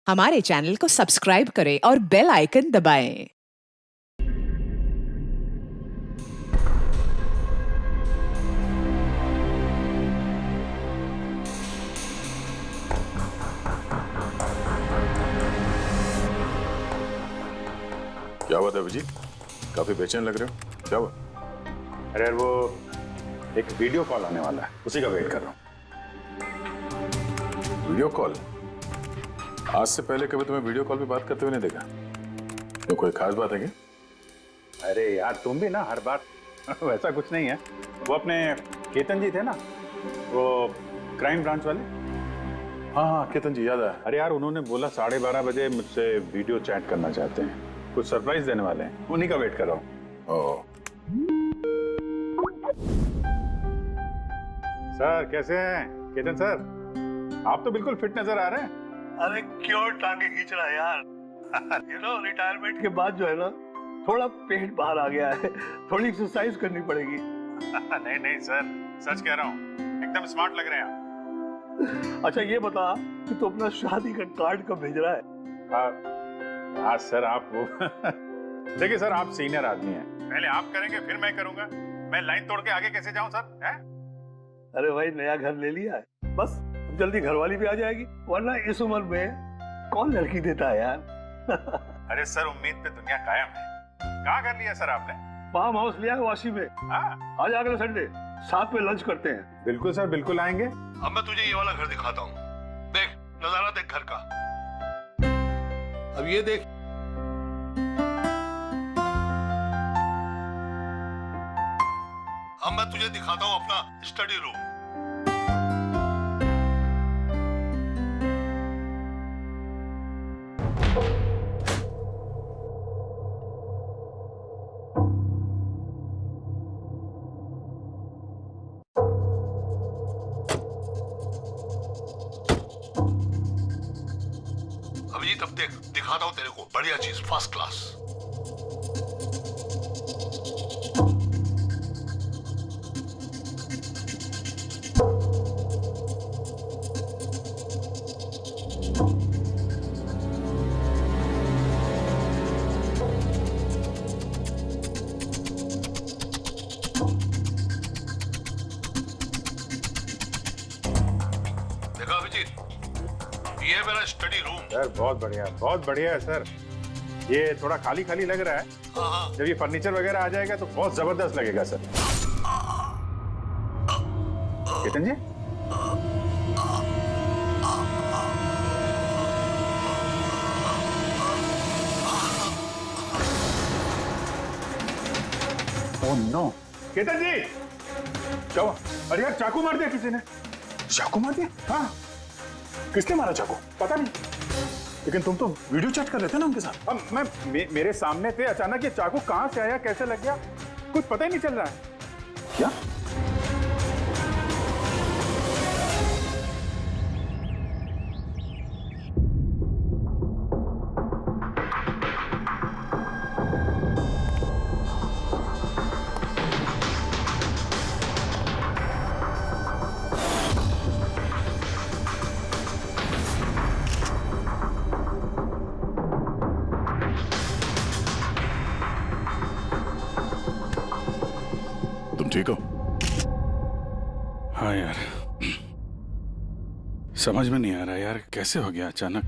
हमारे चैनल को सब्सक्राइब करें और बेल आइकन दबाएं। क्या बात है अभिजीत, काफी बेचैन लग रहे हो, क्या हुआ? अरे यार वो एक वीडियो कॉल आने वाला है, उसी का वेट कर रहा हूँ। Video call? आज से पहले कभी तुम्हें वीडियो कॉल पे बात करते हुए नहीं देखा। तो कोई खास बात है क्या? अरे यार तुम भी ना हर बार वैसा कुछ नहीं है। वो अपने केतन जी थे ना, वो क्राइम ब्रांच वाले। हाँ हाँ केतन जी, याद आया। अरे यार उन्होंने बोला 12:30 बजे मुझसे वीडियो चैट करना चाहते हैं, कुछ सरप्राइज देने वाले हैं, उन्हीं का वेट कर रहा हूँ। सर कैसे हैं केतन सर? आप तो बिल्कुल फिट नजर आ रहे हैं। अरे क्यों टांगे खींच रहा है यार? रिटायरमेंट के बाद जो है ना, थोड़ा पेट बाहर आ गया है, थोड़ी एक्सरसाइज करनी पड़ेगी। नहीं नहीं सर, सच कह रहा हूँ, एकदम स्मार्ट लग रहे हैं आप। अच्छा ये बता कि तू अपना शादी का कार्ड कब भेज रहा है? हाँ सर आप वो देखिए सर, आप सीनियर आदमी हैं, पहले आप करेंगे फिर मैं करूंगा। मैं लाइन तोड़ के आगे कैसे जाऊं सर? है? अरे भाई नया घर ले लिया है, बस जल्दी घरवाली भी आ जाएगी, वरना इस उम्र में कौन लड़की देता है यार। अरे सर उम्मीद पे दुनिया कायम है। कहाँ कर लिया सर आपने? फार्म हाउस लिया है वाशी में। हाँ आज अगले संडे साथ में लंच करते हैं। बिल्कुल सर, बिल्कुल आएंगे। अब मैं तुझे ये वाला घर दिखाता हूँ, देख नजारा देख घर का। अब ये देख, अब मैं तुझे दिखाता हूँ अपना स्टडी रूम। अभिजीत अब देख, दिखाता हूँ तेरे को बढ़िया चीज, फर्स्ट क्लास। देखा अभिजीत, ये है मेरा स्टडी रूम। सर बहुत बढ़िया है सर। ये थोड़ा खाली खाली लग रहा है, हाँ जब ये फर्नीचर वगैरह आ जाएगा तो बहुत जबरदस्त लगेगा सर। केतन जी ओह नो, केतन जी क्या हुआ? अरे यार चाकू मार दिया किसी ने। चाकू मार दिया? हाँ किसने मारा चाकू? पता नहीं। लेकिन तुम तो वीडियो चैट कर रहे थे ना उनके साथ। अब मेरे सामने थे, अचानक ये चाकू कहां से आया, कैसे लग गया, कुछ पता ही नहीं चल रहा है। क्या? तुम ठीक हो? हाँ यार, समझ में नहीं आ रहा यार, कैसे हो गया अचानक।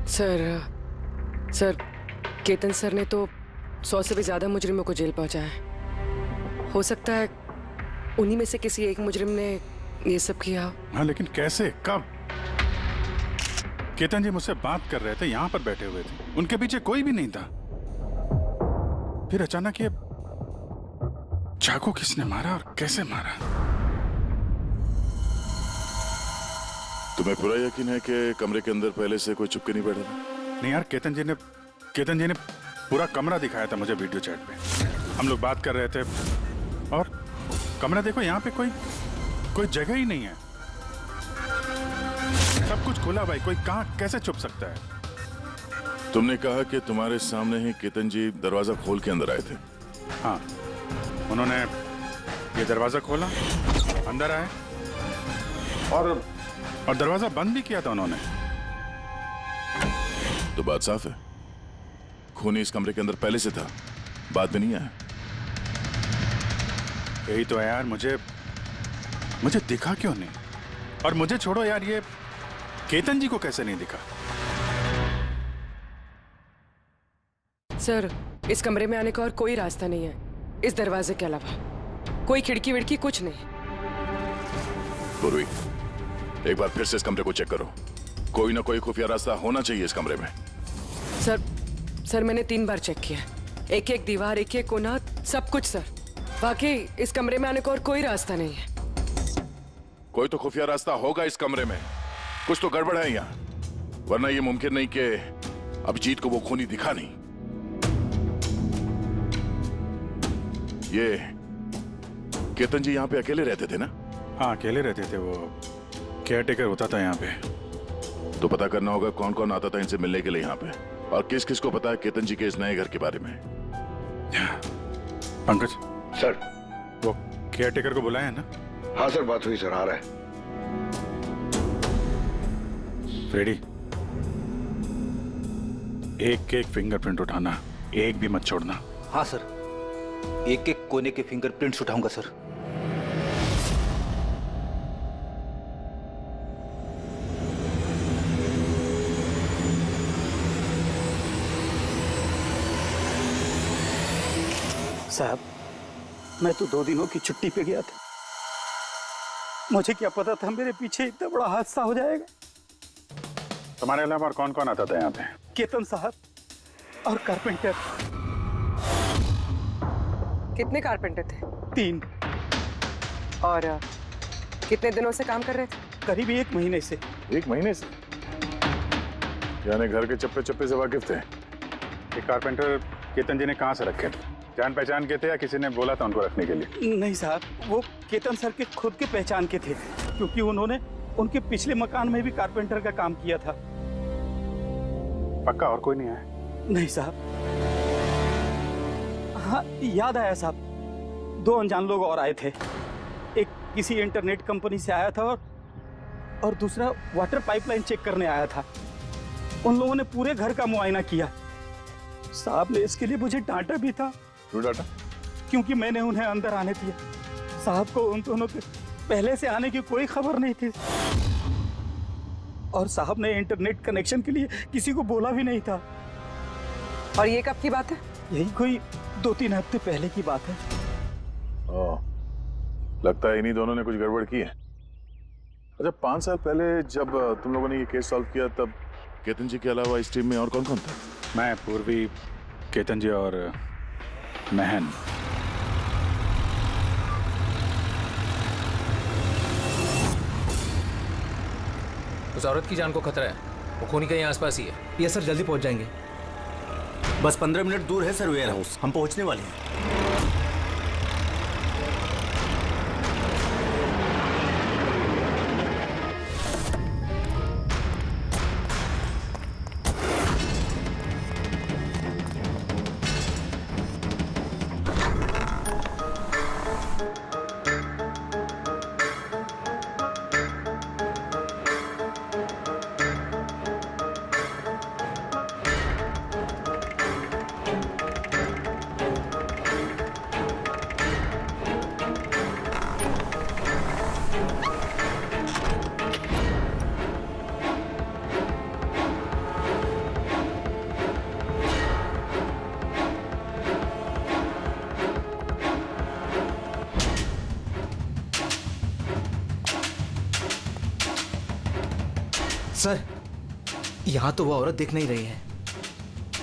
सर केतन सर ने तो 100 से भी ज्यादा मुजरिमों को जेल पहुंचाया है। हो सकता है उन्हीं में से किसी एक मुजरिम ने ये सब किया। हाँ लेकिन कैसे, कब? केतन जी मुझसे बात कर रहे थे, यहाँ पर बैठे हुए थे, उनके पीछे कोई भी नहीं था। फिर अचानक ये चाकू किसने मारा और कैसे मारा? तुम्हें पूरा यकीन है कि कमरे के अंदर पहले से कोई छुप के नहीं बैठा था? नहीं यार, केतन जी ने पूरा कमरा दिखाया था मुझे वीडियो चैट पे। हम लोग बात कर रहे थे और कमरा देखो, यहाँ पे कोई जगह ही नहीं है, सब कुछ खुला भाई, कोई कहाँ कैसे छुप सकता है? तुमने कहा कि तुम्हारे सामने ही केतन जी दरवाजा खोल के अंदर आए थे। हाँ, उन्होंने ये दरवाजा खोला, अंदर आए और दरवाजा बंद भी किया था उन्होंने। तो बात साफ है, खूनी इस कमरे के अंदर पहले से था, बाद में नहीं आया। यही तो है यार, मुझे दिखा क्यों नहीं? और मुझे छोड़ो यार, ये केतन जी को कैसे नहीं दिखा? सर, इस कमरे में आने का और कोई रास्ता नहीं है इस दरवाजे के अलावा। कोई खिड़की विड़की कुछ नहीं। पूर्वी, एक बार फिर से इस कमरे को चेक करो। कोई ना कोई खुफिया रास्ता होना चाहिए इस कमरे में। सर मैंने 3 बार चेक किया, एक एक दीवार, एक एक कोना, सब कुछ सर। वाकई इस कमरे में आने का और कोई रास्ता नहीं है। कोई तो खुफिया रास्ता होगा इस कमरे में, कुछ तो गड़बड़ है यहाँ, वरना ये मुमकिन नहीं कि अभिजीत को वो खूनी दिखा नहीं। ये केतन जी यहाँ पे अकेले रहते थे ना? हाँ, अकेले रहते थे, वो केयरटेकर होता था यहाँ पे। तो पता करना होगा कौन कौन आता था इनसे मिलने के लिए यहाँ पे, और किस किस को पता है केतन जी के इस नए घर के बारे में। पंकज सर। वो केयरटेकर को बुलाया है ना? हाँ सर, बात हुई सर, आ रहा है। फ्रेडी, एक फिंगरप्रिंट उठाना, एक भी मत छोड़ना। हाँ सर, एक एक कोने के फिंगरप्रिंट्स उठाऊंगा सर। साहब, मैं तो 2 दिनों की छुट्टी पे गया था। मुझे क्या पता था मेरे पीछे इतना बड़ा हादसा हो जाएगा। तुम्हारे अलावा और कौन कौन आता था यहाँ पे? केतन साहब और कारपेंटर। कितने कारपेंटर थे? 3। और कितने दिनों से काम कर रहे थे? करीब 1 महीने से। 1 महीने से? यानी घर के चप्पे चप्पे से वाकिफ थे। ये कारपेंटर केतन जी ने कहाँ से रखे थे? जान पहचान के थे या किसी ने बोला था उनको रखने के लिए? नहीं साहब, वो केतन सर के खुद के पहचान के थे, क्योंकि उन्होंने उनके पिछले मकान में भी कारपेंटर का काम किया था। पक्का और कोई नहीं आया? नहीं साहब। हाँ, याद आया साहब, 2 अनजान लोग और आए थे। एक किसी इंटरनेट कंपनी से आया था और दूसरा वाटर पाइपलाइन चेक करने आया था। उन लोगों ने पूरे घर का मुआयना किया। साहब ने इसके लिए मुझे डांटा भी था। क्यों डांटा? क्योंकि मैंने उन्हें अंदर आने दिया। साहब को उन दोनों के पहले से आने की कोई खबर नहीं थी, और साहब ने इंटरनेट कनेक्शन के लिए किसी को बोला भी नहीं था। और ये कब की बात है? यही कोई 2-3 हफ्ते पहले की बात है। ओह, लगता है इन्हीं दोनों ने कुछ गड़बड़ की है। अच्छा, 5 साल पहले जब तुम लोगों ने ये केस सॉल्व किया, तब केतन जी के अलावा इस टीम में और कौन कौन था? मैं, पूर्वी, केतन जी और महन। उस औरत की जान को खतरा है, वो खूनी कहीं आसपास ही है। ये सर, जल्दी पहुंच जाएंगे। बस 15 मिनट दूर है सर वेयर हाउस, हम पहुंचने वाले हैं। सर, यहाँ तो वो औरत दिख नहीं रही है,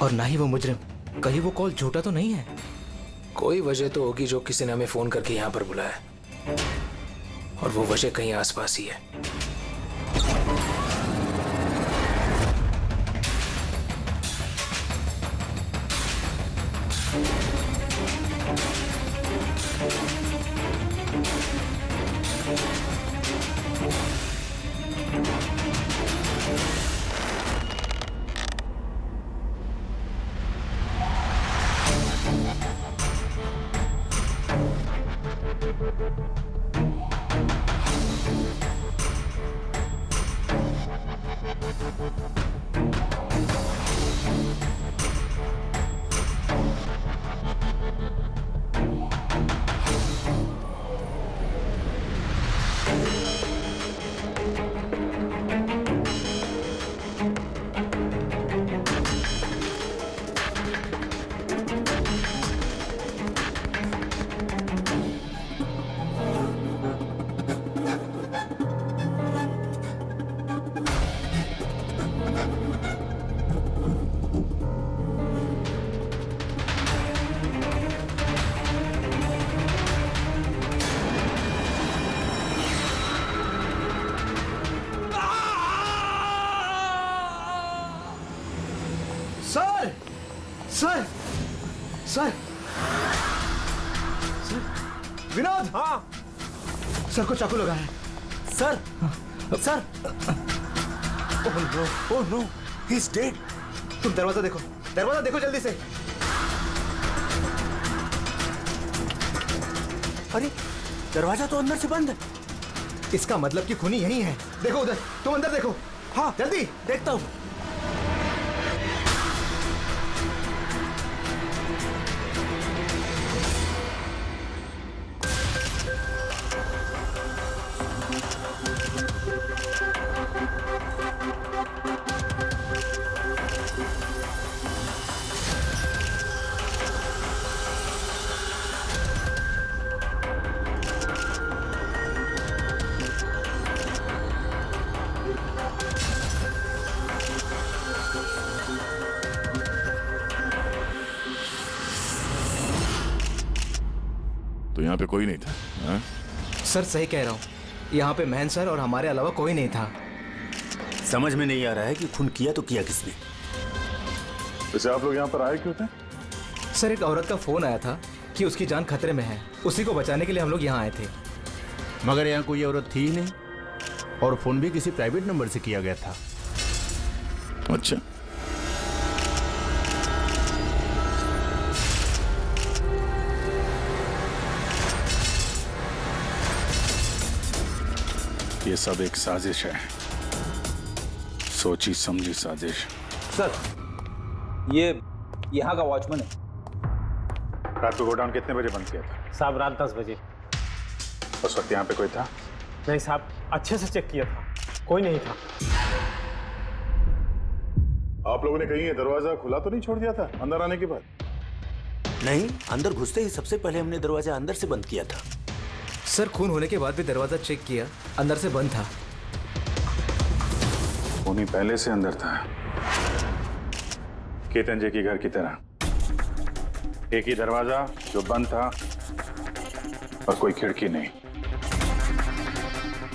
और ना ही वो मुजरिम। कहीं वो कॉल झूठा तो नहीं है? कोई वजह तो होगी जो किसी ने हमें फोन करके यहाँ पर बुलाया, और वो वजह कहीं आसपास ही है। Sir sir sir Vinod. हाँ सर को चाकू लगा है sir. Sir oh no he is dead. तुम दरवाजा देखो जल्दी से। अरे दरवाजा तो अंदर से बंद है। इसका मतलब कि खूनी यही है। देखो उधर, तुम अंदर देखो। हाँ जल्दी देखता हूं। तो यहाँ पे कोई नहीं था? हाँ? सर सही कह रहा हूँ, यहाँ पे महन सर और हमारे अलावा कोई नहीं था। समझ में नहीं आ रहा है कि खून किया तो किया किसने। वैसे आप लोग यहाँ पर आए क्यों थे? सर एक औरत का फोन आया था कि उसकी जान खतरे में है, उसी को बचाने के लिए हम लोग यहाँ आए थे। मगर यहाँ कोई औरत थी ही नहीं और फोन भी किसी प्राइवेट नंबर से किया गया था। अच्छा, ये सब एक साजिश है, सोची समझी साजिश। सर ये यहाँ का वॉचमैन है। रात को गोडाउन कितने बजे बंद किया था? साहब रात 10 बजे। उस वक्त यहाँ पे कोई था? नहीं साहब, अच्छे से चेक किया था, कोई नहीं था। आप लोगों ने कहीं ये दरवाजा खुला तो नहीं छोड़ दिया था अंदर आने के बाद? नहीं, अंदर घुसते ही सबसे पहले हमने दरवाजा अंदर से बंद किया था। सर खून होने के बाद भी दरवाजा चेक किया, अंदर से बंद था। खूनी पहले से अंदर था, केतन जी के घर की तरह। एक ही दरवाजा जो बंद था और कोई खिड़की नहीं।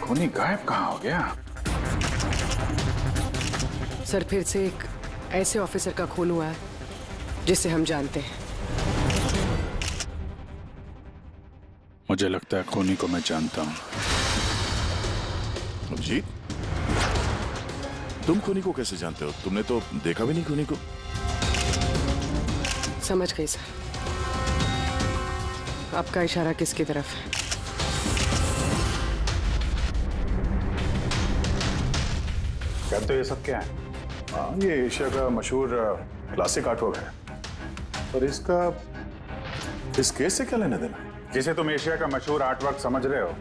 खूनी गायब कहाँ हो गया? सर फिर से एक ऐसे ऑफिसर का खून हुआ है जिसे हम जानते हैं। मुझे लगता है खूनी को मैं जानता हूं। अभिजीत, तुम खूनी को कैसे जानते हो? तुमने तो देखा भी नहीं खूनी को। समझ गई सर, आपका इशारा किसकी तरफ है? कहते हो ये सब क्या है? हाँ, ये एशिया का मशहूर क्लासिक आर्टवर्क है, और इस केस से क्या लेना देना? जिसे तुम एशिया का मशहूर आर्टवर्क समझ रहे हो,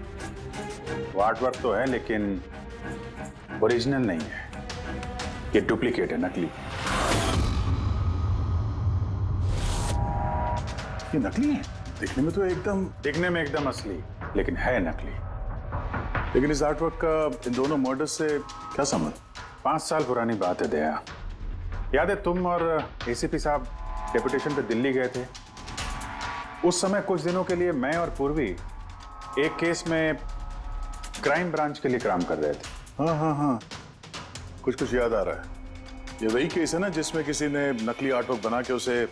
वो आर्टवर्क तो है लेकिन ओरिजिनल नहीं है। ये डुप्लीकेट है, नकली। ये नकली है? दिखने में एकदम असली, लेकिन है नकली। लेकिन इस आर्टवर्क का इन दोनों मर्डर्स से क्या संबंध? 5 साल पुरानी बात है दया। याद है तुम और एसीपी साहब डेपुटेशन पे दिल्ली गए थे? उस समय कुछ दिनों के लिए मैं और पूर्वी एक केस में क्राइम ब्रांच के लिए काम कर रहे थे। हाँ, कुछ याद आ रहा है। ये वही केस है ना जिसमें किसी ने नकली आर्टवर्क बना के उसे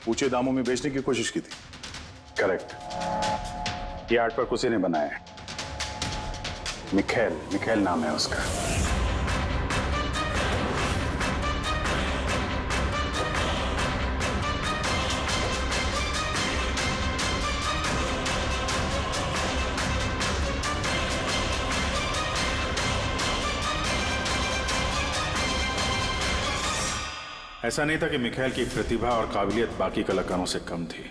ऊंचे दामों में बेचने की कोशिश की थी? करेक्ट। ये आर्टवर्क उसी ने बनाया है। मिखेल नाम है उसका। ऐसा नहीं था कि मिखेल की प्रतिभा और काबिलियत बाकी कलाकारों से कम थी।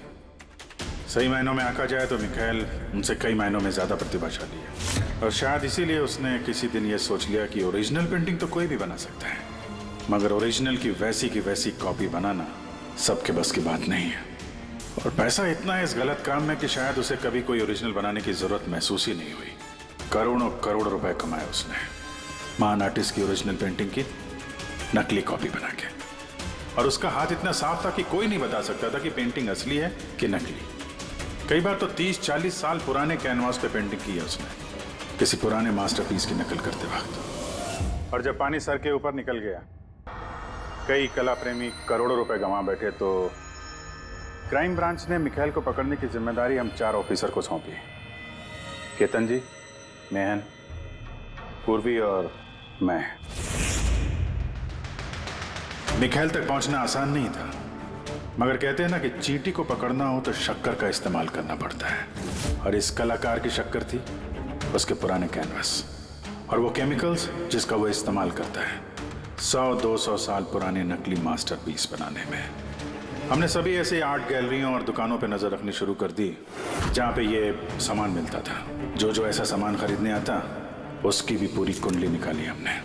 सही मायनों में आंका जाए तो मिखेल उनसे कई मायनों में ज्यादा प्रतिभाशाली है, और शायद इसीलिए उसने किसी दिन ये सोच लिया कि ओरिजिनल पेंटिंग तो कोई भी बना सकता है, मगर ओरिजिनल की वैसी कॉपी बनाना सबके बस की बात नहीं है। और पैसा इतना है इस गलत काम में कि शायद उसे कभी कोई ओरिजिनल बनाने की जरूरत महसूस ही नहीं हुई। करोड़ों करोड़ रुपए कमाए उसने महान आर्टिस्ट की ओरिजिनल पेंटिंग की नकली कॉपी बना के, और उसका हाथ इतना साफ था कि कोई नहीं बता सकता था कि पेंटिंग असली है कि नकली। कई बार तो 30-40 साल पुराने कैनवास पे पेंटिंग की है उसने, किसी पुराने मास्टरपीस की नकल करते वक्त। और जब पानी सर के ऊपर निकल गया कई कला प्रेमी करोड़ों रुपए गंवा बैठे तो क्राइम ब्रांच ने मिखाइल को पकड़ने की जिम्मेदारी हम 4 ऑफिसर को सौंपी। केतन जी, मेहन, पूर्वी और मैं। मिखाइल तक पहुंचना आसान नहीं था, मगर कहते हैं ना कि चींटी को पकड़ना हो तो शक्कर का इस्तेमाल करना पड़ता है। और इस कलाकार की शक्कर थी उसके पुराने कैनवास और वो केमिकल्स जिसका वो इस्तेमाल करता है 100-200 साल पुराने नकली मास्टरपीस बनाने में। हमने सभी ऐसे आर्ट गैलरियों और दुकानों पे नजर रखनी शुरू कर दी जहां पे ये सामान मिलता था। जो ऐसा सामान खरीदने आता उसकी भी पूरी कुंडली निकाली हमने।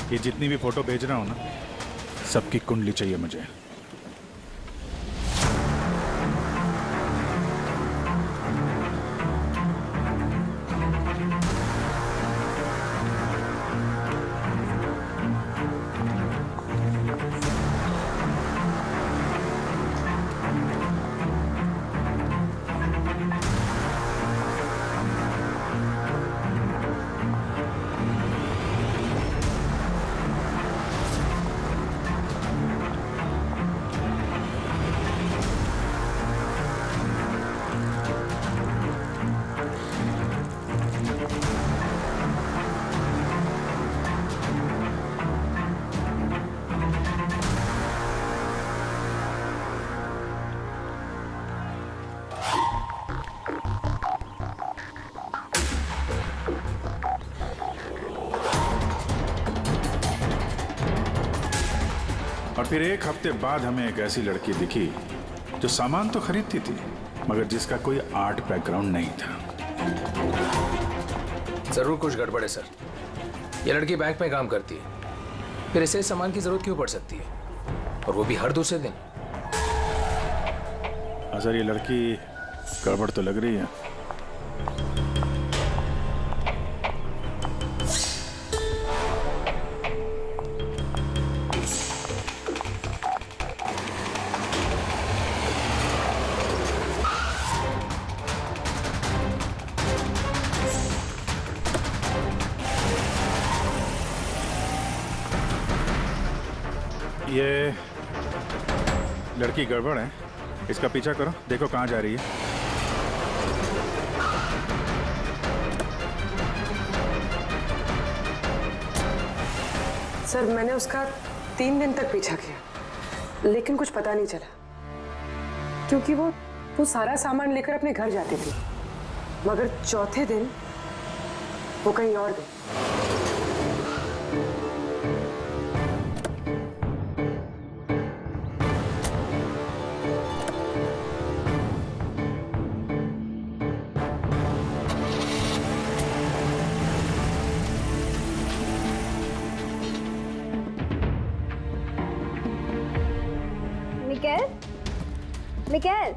ये जितनी भी फोटो भेज रहा हूं ना, सबकी कुंडली चाहिए मुझे। और फिर एक हफ्ते बाद हमें एक ऐसी लड़की दिखी जो सामान तो खरीदती थी मगर जिसका कोई आर्ट बैकग्राउंड नहीं था। जरूर कुछ गड़बड़ है सर। ये लड़की बैंक में काम करती है, फिर इसे सामान की जरूरत क्यों पड़ सकती है, और वो भी हर दूसरे दिन। सर ये लड़की गड़बड़ तो लग रही है। ये लड़की गड़बड़ है, इसका पीछा करो, देखो कहाँ जा रही है। सर मैंने उसका 3 दिन तक पीछा किया लेकिन कुछ पता नहीं चला, क्योंकि वो सारा सामान लेकर अपने घर जाती थी, मगर चौथे दिन वो कहीं और गई। मिकाएल,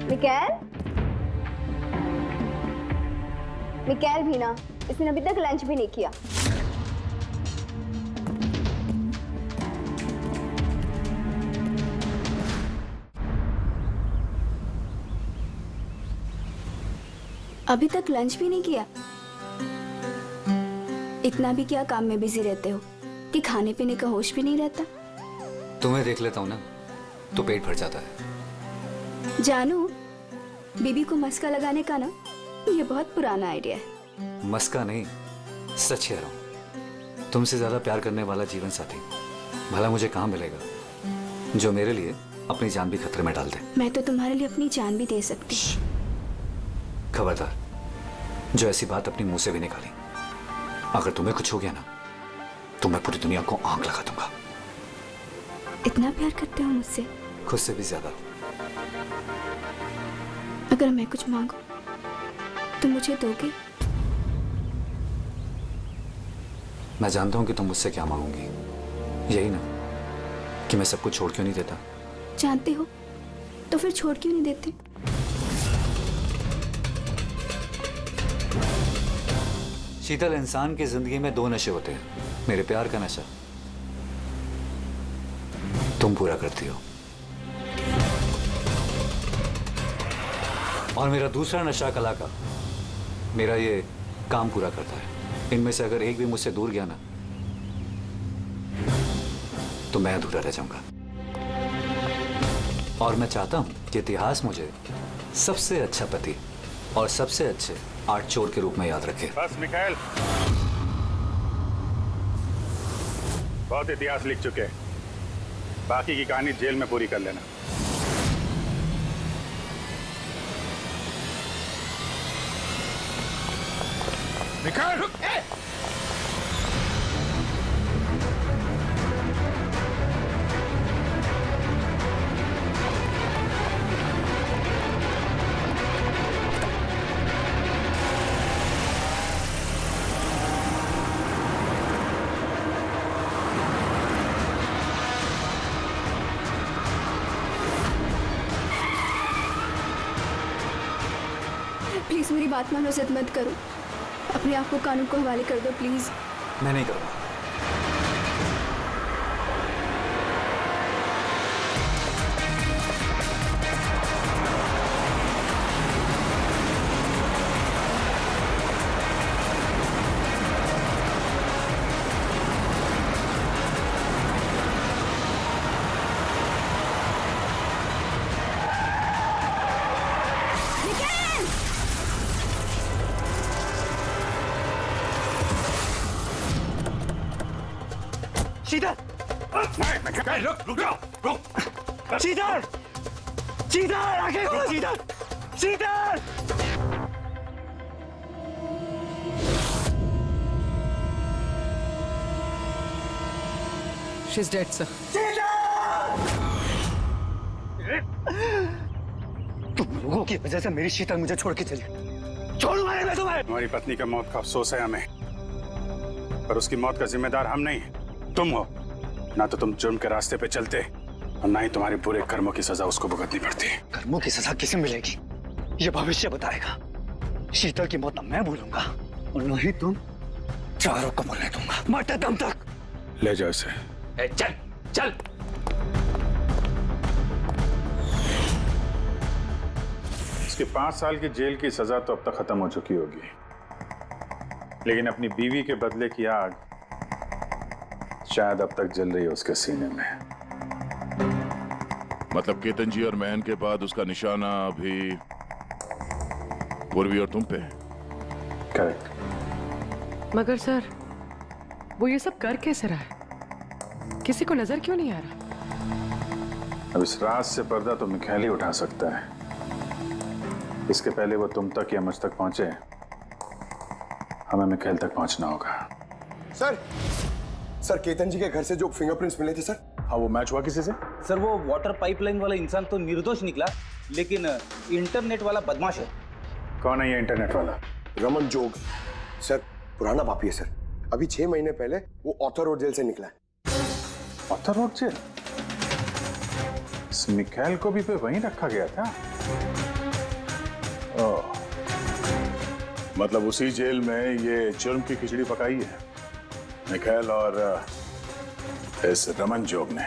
मिकाएल, मिकाएल भी ना, इसने अभी तक लंच भी नहीं किया। अभी तक लंच भी नहीं किया? इतना भी क्या काम में बिजी रहते हो कि खाने पीने का होश भी नहीं रहता? तुम्हें देख लेता हूँ ना तो पेट भर जाता है। जानू, बीबी को मस्का लगाने का ना ये बहुत पुराना आइडिया है। मस्का नहीं, सच कह रहा हूँ। तुमसे ज्यादा प्यार करने वाला जीवन साथी भला मुझे कहाँ मिलेगा जो मेरे लिए अपनी जान भी खतरे में डाल दे। मैं तो तुम्हारे लिए अपनी जान भी दे सकती। खबरदार, जो ऐसी बात अपनी मुंह से भी निकाली अगर तुम्हें कुछ हो गया ना तो मैं पूरी दुनिया को आग लगा दूंगा। इतना प्यार करते हो मुझसे? खुद से भी ज्यादा। अगर मैं कुछ मांगू तो मुझे दोगे? मैं जानता हूं कि तुम मुझसे क्या मांगोगी, यही ना कि मैं सब कुछ छोड़ क्यों नहीं देता। जानते हो तो फिर छोड़ क्यों नहीं देते? शीतल, इंसान की जिंदगी में दो नशे होते हैं, मेरे प्यार का नशा तुम पूरा करती हो, और मेरा दूसरा नशा कला का, मेरा ये काम पूरा करता है। इनमें से अगर एक भी मुझसे दूर गया ना तो मैं अधूरा रह जाऊंगा। और मैं चाहता हूं कि इतिहास मुझे सबसे अच्छा पति और सबसे अच्छे आर्ट चोर के रूप में याद रखे। बस मिखाइल, बहुत इतिहास लिख चुके, बाकी की कहानी जेल में पूरी कर लेना। मिखाइल, प्लीज मेरी बात मानो, जिद मत करो। अपने आप को कानून को हवाले कर दो प्लीज। मैं नहीं करूंगा। शीतल! रुक जाओ, रुक! शीतल! शीतल! आगे खोलो शीतल! शीतल! She's dead, sir. तुम लोगों की वजह से मेरी शीतल मुझे छोड़ के चली। छोड़ूंगा नहीं मैं तुम्हें। तुम्हारी पत्नी का मौत का अफसोस है हमें, पर उसकी मौत का जिम्मेदार हम नहीं, तुम हो। ना तो तुम जुर्म के रास्ते पे चलते और ना ही तुम्हारे बुरे कर्मों की सजा उसको भुगतनी पड़ती। कर्मों की सजा किसे मिलेगी ये भविष्य बताएगा। शीतल की मौत ना मैं भूलूंगा और ना ही तुम चारों को भूलने दूंगा, मरते दम तक। ले जाओ इसे। चल चल। इसके 5 साल की जेल की सजा तो अब तक खत्म हो चुकी होगी, लेकिन अपनी बीवी के बदले की आग शायद अब तक जल रही है उसके सीने में। मतलब केतन जी और महन के बाद उसका निशाना अभी पूर्वी और तुम पे है। करेक्ट। मगर सर वो ये सब कर कैसे रहा है? किसी को नजर क्यों नहीं आ रहा? अब इस राज से पर्दा तो मिखाइल ही उठा सकता है। इसके पहले वो तुम तक या मुझ तक पहुंचे, हमें मिखाइल तक पहुंचना होगा। सर केतन जी के घर से जो फिंगरप्रिंट्स मिले थे सर। हाँ, वो मैच हुआ किसी से? सर वो वाटर पाइपलाइन वाला इंसान तो निर्दोष निकला, लेकिन इंटरनेट वाला बदमाश है। कौन है ये इंटरनेट वाला? रमन जोग सर, पुराना पापी है सर। अभी 6 महीने पहले वो ऑथर रोड जेल से निकला है। Arthur Road jail? इस मिखाइल को भी पे वहीं रखा गया था। ओह, मतलब उसी जेल में ये जुर्म की खिचड़ी पकाई है मिखाइल और इस रमन जोग ने।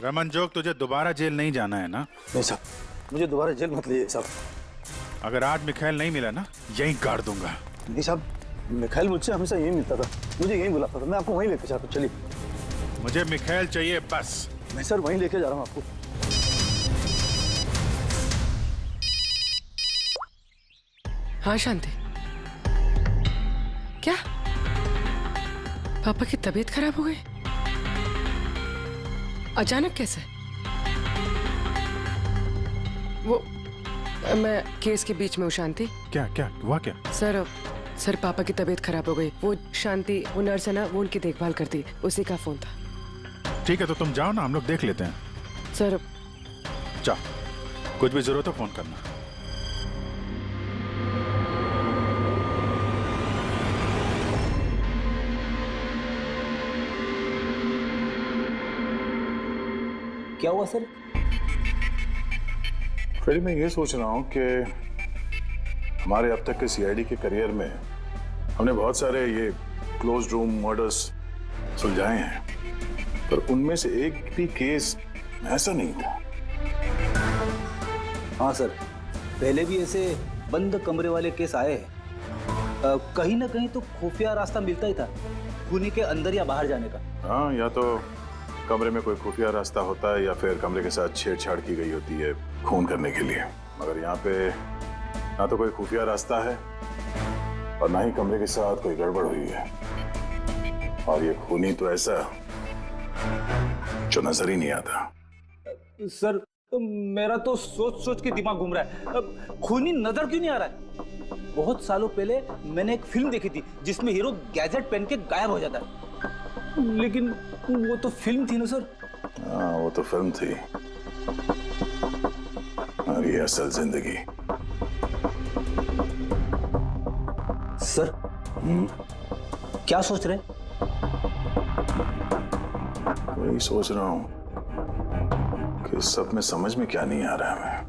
रमन जोग, तुझे दोबारा जेल नहीं जाना है ना? नहीं साहब, मुझे दोबारा जेल मत लिए साहब। अगर आज मिखाइल नहीं मिला ना, यहीं गाड़ दूंगा। नहीं साहब, मिखाइल मुझसे हमेशा यही मिलता था, मुझे यही बुलाता था। मैं आपको वहीं लेके जाता हूँ, चलिए। मुझे मिखाइल चाहिए बस। मैं सर वहीं लेके जा रहा हूँ आपको। हाँ शांति, क्या पापा की तबीयत खराब हो गई? अचानक कैसे? मैं केस के बीच में हूँ शांति। क्या क्या हुआ क्या? सर पापा की तबीयत खराब हो गई। वो शांति, वो नर्स है ना, वो उनकी देखभाल करती, उसी का फोन था। ठीक है तो तुम जाओ ना, हम लोग देख लेते हैं। सर जाओ, कुछ भी जरूरत हो फोन करना। क्या हुआ सर? फिर मैं ये सोच रहा हूँ कि हमारे अब तक के सीआईडी के करियर में हमने बहुत सारे ये क्लोज रूम मर्डर्स सुलझाए हैं, पर उनमें से एक भी केस ऐसा नहीं था। हाँ सर, पहले भी ऐसे बंद कमरे वाले केस आए हैं। कहीं ना कहीं तो खुफिया रास्ता मिलता ही था खूनी के अंदर या बाहर जाने का। हाँ, या तो कमरे में कोई खुफिया रास्ता होता है या फिर कमरे के साथ छेड़छाड़ की गई होती है खून करने के लिए। मगर यहाँ पे ना तो कोई खुफिया रास्ता है और ना ही कमरे के साथ कोई गड़बड़ हुई है, और ये खूनी तो ऐसा जो नजर ही नहीं आता। सर मेरा तो सोच सोच के दिमाग घूम रहा है। खूनी नजर क्यों नहीं आ रहा है? बहुत सालों पहले मैंने एक फिल्म देखी थी जिसमें हीरो गैजेट पहन के गायब हो जाता है, लेकिन वो तो फिल्म थी ना सर। हाँ, वो तो फिल्म थी और ये असल जिंदगी। सर क्या सोच रहे? वही सोच रहा हूँ कि सब में समझ में क्या नहीं आ रहा है।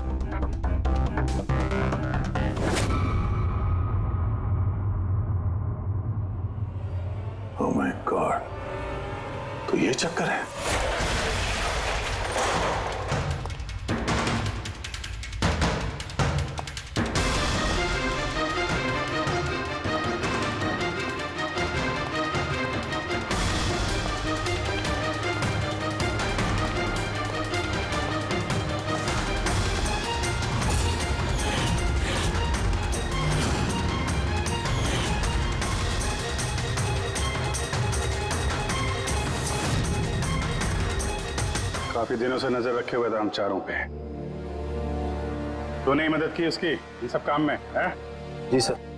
ओह माय गॉड, तो ये चक्कर है। काफी दिनों से नजर रखे हुए थे हम चारों पे। तूने ही मदद की उसकी इन सब काम में, है? जी सर।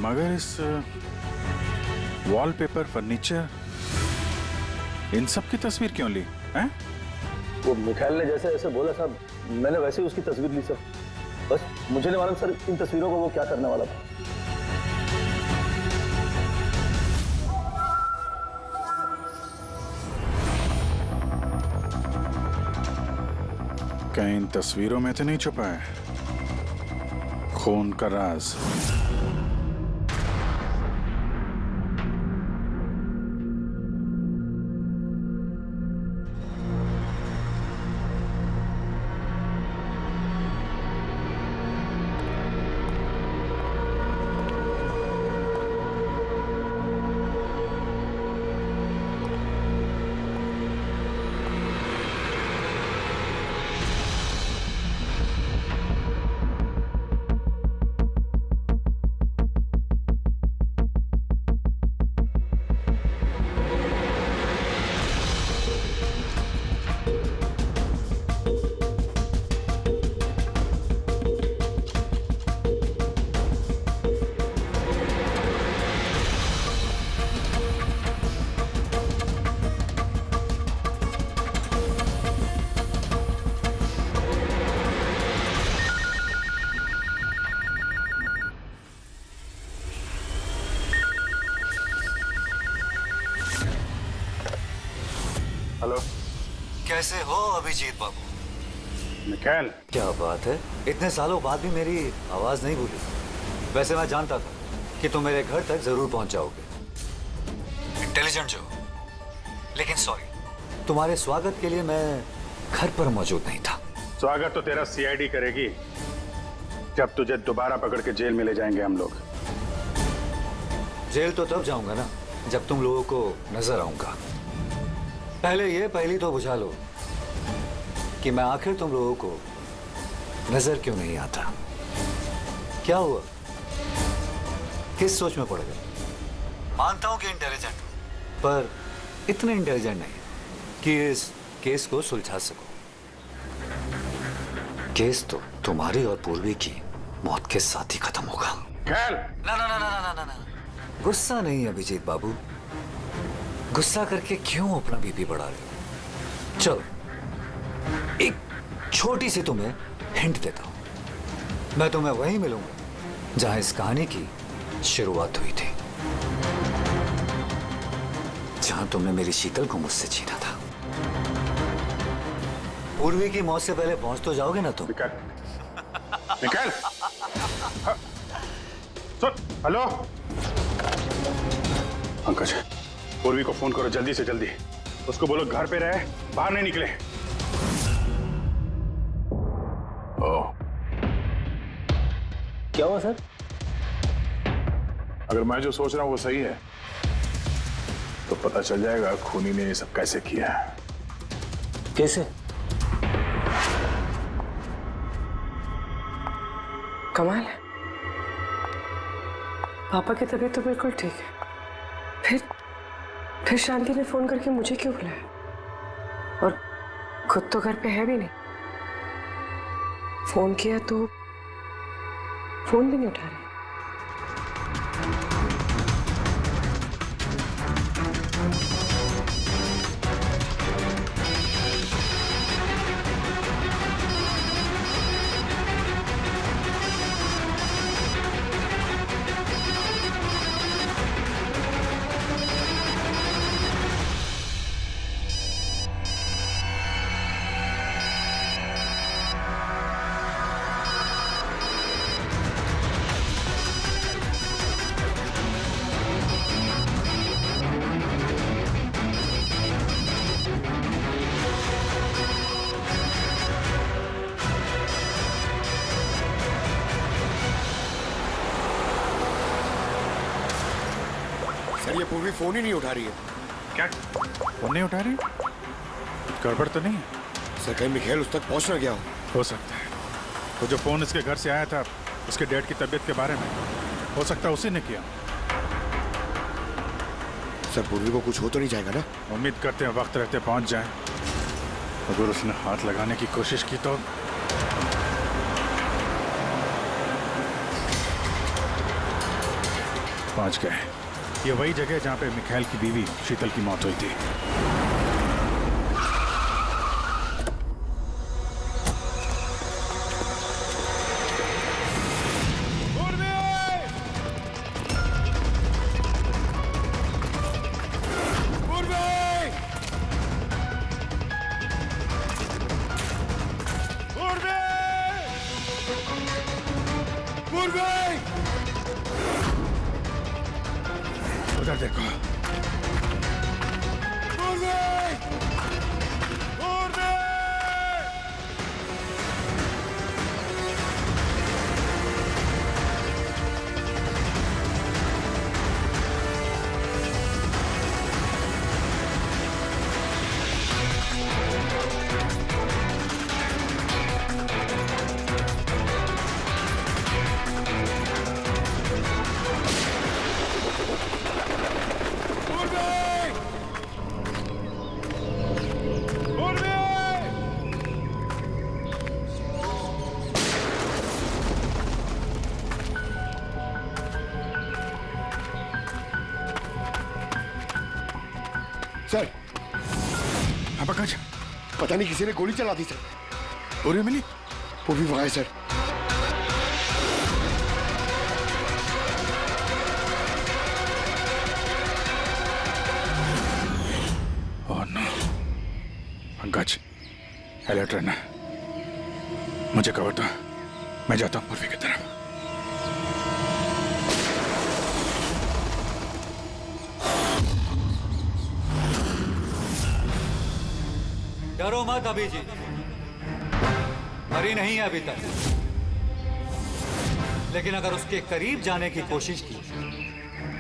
मगर इस वॉलपेपर, फर्नीचर, इन सब की तस्वीर क्यों ली हैं? वो मिखाइल ने जैसे ऐसे बोला साहब, मैंने वैसे ही उसकी तस्वीर ली सर। बस मुझे नहीं मालूम सर इन तस्वीरों को वो क्या करने वाला था। कहीं इन तस्वीरों में तो नहीं छुपा है खून का राज? हेलो, कैसे हो अभिजीत बाबू? मिखाइल, क्या बात है, इतने सालों बाद भी मेरी आवाज नहीं भूली। वैसे मैं जानता था कि तुम मेरे घर तक जरूर पहुंच जाओगे। इंटेलिजेंट जो, लेकिन सॉरी, तुम्हारे स्वागत के लिए मैं घर पर मौजूद नहीं था। स्वागत तो तेरा सीआईडी करेगी जब तुझे दोबारा पकड़ के जेल में ले जाएंगे हम लोग। जेल तो तब जाऊंगा ना जब तुम लोगों को नजर आऊंगा। पहली तो बुझा लो कि मैं आखिर तुम लोगों को नजर क्यों नहीं आता। क्या हुआ, किस सोच में पड़ गए? मानता हूं कि इंटेलिजेंट, पर इतने इंटेलिजेंट नहीं कि इस केस को सुलझा सको। केस तो तुम्हारी और पूर्वी की मौत के साथ ही खत्म होगा। ना ना ना ना ना ना ना, गुस्सा नहीं अभिजीत बाबू, गुस्सा करके क्यों अपना बीपी बढ़ा रहे हो? चलो एक छोटी सी तुम्हें हिंट देता हूं। मैं तुम्हें वहीं मिलूंगा जहां इस कहानी की शुरुआत हुई थी, जहां तुमने मेरी शीतल को मुझसे छीना था। पूर्वी की मौत से पहले पहुंच तो जाओगे ना तुम? निकल। सुन, हेलो पंकज, पूर्वी को फोन करो जल्दी से जल्दी। उसको बोलो घर पे रहे, बाहर नहीं निकले। क्या हुआ सर? अगर मैं जो सोच रहा हूं वो सही है तो पता चल जाएगा खूनी ने ये सब कैसे किया है। कैसे? कमाल है, पापा की तबीयत तो बिल्कुल ठीक है, फिर शांति ने फोन करके मुझे क्यों बुलाया? और खुद तो घर पे है भी नहीं। फोन किया तो फोन भी नहीं उठा रही। ये पूर्वी फोन ही नहीं उठा रही है। क्या फोन नहीं उठा रही? गड़बड़ तो नहीं है? सर कहीं मिखेल उस तक पहुंच ना गया हो सकता है। तो जो फोन इसके घर से आया था उसके डैड की तबीयत के बारे में, हो सकता है उसी ने किया। सर पूर्वी को कुछ हो तो नहीं जाएगा ना? उम्मीद करते हैं वक्त रहते पहुंच जाए। अगर उसने हाथ लगाने की कोशिश की तो पहुंच गए। ये वही जगह जहां पे मिखाइल की बीवी शीतल की मौत हुई थी। उधर देखो। सर पंकज, पता नहीं किसी ने गोली चला दी सर। पूर्वी मिली? पूर्वी वहां है sir. Oh no. Pankaj, alert रहना। मुझे कवर दो, मैं जाता हूं पूर्वी की तरफ। डरो मत अभिजीत, मरी नहीं है अभी तक, लेकिन अगर उसके करीब जाने की कोशिश की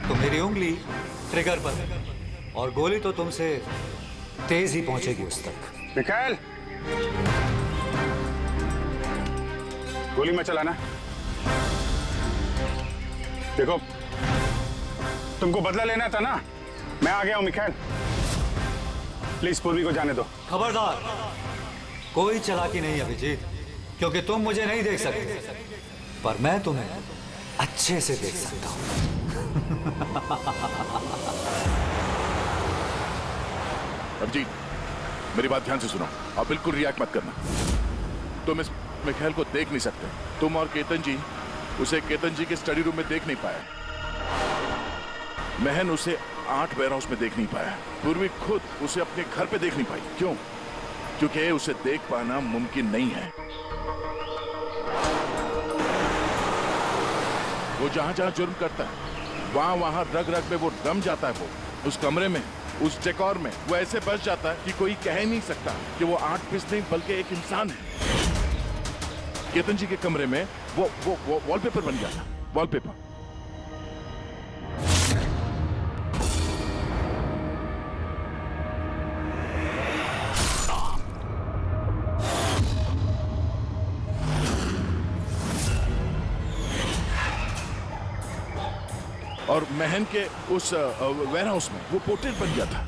तो मेरी उंगली ट्रिगर पर और गोली तो तुमसे तेज ही पहुंचेगी उस तक। मिखाइल, गोली मत चलाना। देखो, तुमको बदला लेना था ना, मैं आ गया हूं मिखाइल। प्लीज पूर्वी को जाने दो। खबरदार, कोई चालाकी नहीं अभिजीत, क्योंकि तुम मुझे नहीं देख सकते, पर मैं तुम्हें अच्छे से देख सकता हूं। अभिजीत, मेरी बात ध्यान से सुनो और बिल्कुल रिएक्ट मत करना। तुम इस मिखाइल को देख नहीं सकते। तुम और केतन जी उसे केतन जी के स्टडी रूम में देख नहीं पाए। महन उसे 8 वेयर हाउस में देख नहीं पाया। पूर्वी खुद उसे अपने घर पे देख नहीं पाई। क्यों? क्योंकि उसे देख पाना मुमकिन नहीं है। वो जहां जहां जुर्म करता है वहां वहां रग रग में वो दम जाता है। वो उस कमरे में, उस डेकोर में वो ऐसे बस जाता है कि कोई कह ही नहीं सकता कि वो 8 पीस नहीं बल्कि एक इंसान है। केतन जी के कमरे में वो वॉलपेपर बन गया था। वॉलपेपर। और महन के उस वेयर हाउस में वो पोर्ट्रेट बन गया था।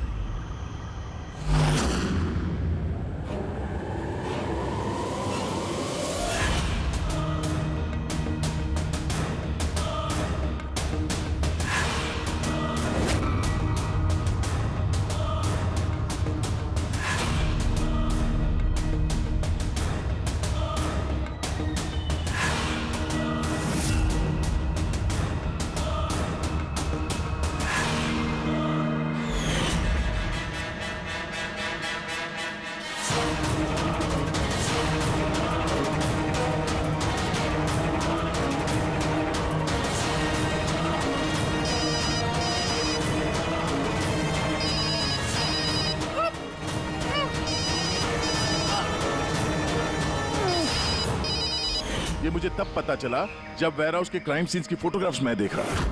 ये मुझे तब पता चला जब वेयर हाउस के क्राइम सीन्स की फोटोग्राफ्स मैं देख रहा था।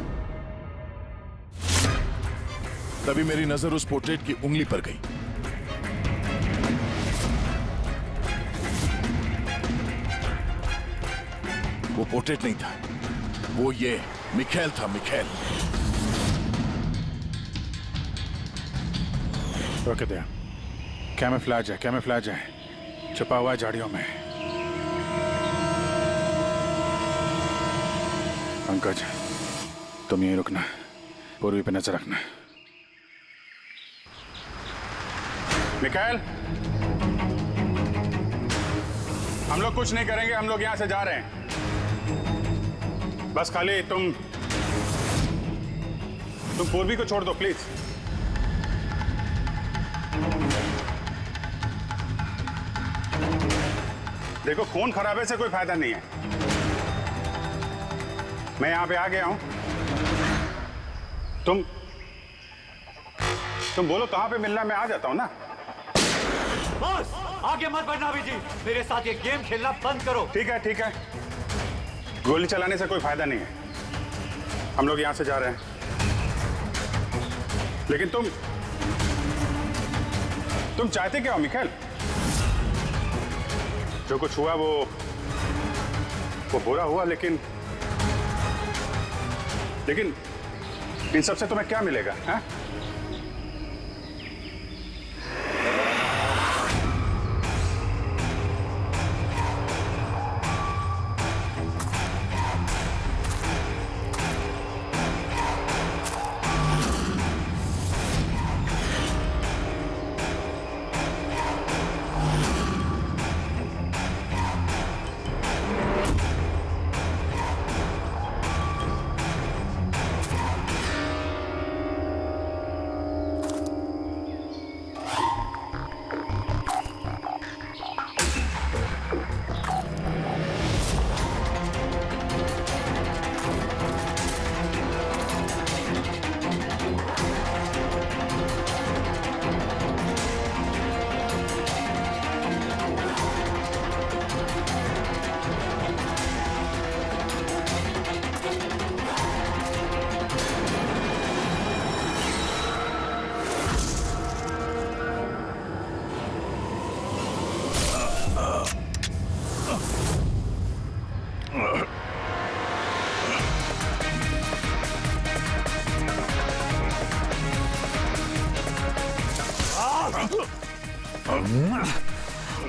तभी मेरी नजर उस पोर्ट्रेट की उंगली पर गई। वो पोर्ट्रेट नहीं था, वो ये मिखाइल था। मिखाइल। रोके दे। कैमोफ्लेज है, कैमोफ्लेज है, छुपा हुआ है झाड़ियों में। पंकज, तुम यहीं रुकना, पूर्वी पे नजर रखना। मिखाइल, हम लोग कुछ नहीं करेंगे, हम लोग यहां से जा रहे हैं। बस खाली तुम पूर्वी को छोड़ दो प्लीज। देखो, खून खराबे से कोई फायदा नहीं है। मैं यहां पे आ गया हूं। तुम बोलो कहां पे मिलना, मैं आ जाता हूं ना। बस आगे मत बढ़ना अभिजीत, मेरे साथ ये गेम खेलना बंद करो। ठीक है, ठीक है। गोली चलाने से कोई फायदा नहीं है। हम लोग यहां से जा रहे हैं, लेकिन तुम चाहते क्या हो मिखाइल? जो कुछ हुआ वो बुरा हुआ, लेकिन इन सबसे तुम्हें क्या मिलेगा? हाँ?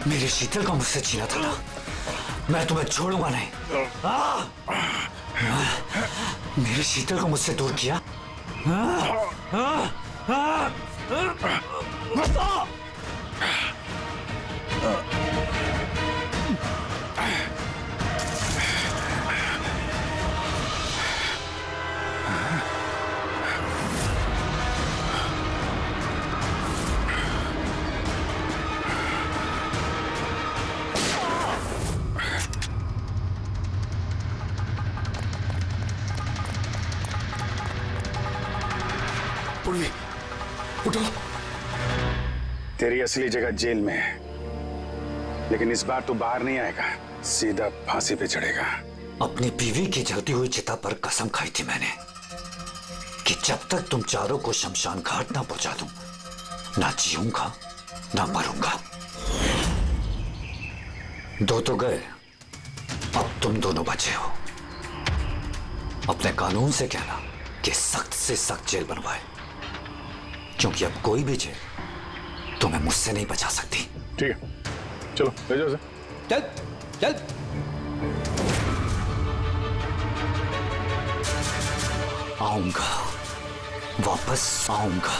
मेरे शीतल को मुझसे छीना था ना, मैं तुम्हें छोड़ूंगा नहीं। मेरे शीतल को मुझसे दूर किया। पूर्वी, उठो। तेरी असली जगह जेल में है, लेकिन इस बार तू बाहर नहीं आएगा, सीधा फांसी पे चढ़ेगा। अपनी बीवी की जलती हुई चिता पर कसम खाई थी मैंने कि जब तक तुम चारों को शमशान घाट ना पहुंचा दूं, ना जीऊंगा ना मरूंगा। दो तो गए, अब तुम दोनों बचे हो। अपने कानून से कहना कि सख्त से सख्त जेल बनवाए, क्योंकि अब कोई भी जेल तुम्हें मुझसे नहीं बचा सकती। ठीक है, चलो ले जाओ। चल चल। आऊंगा, वापस आऊंगा।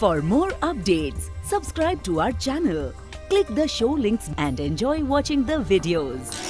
For more updates, subscribe to our channel, click the show links and enjoy watching the videos.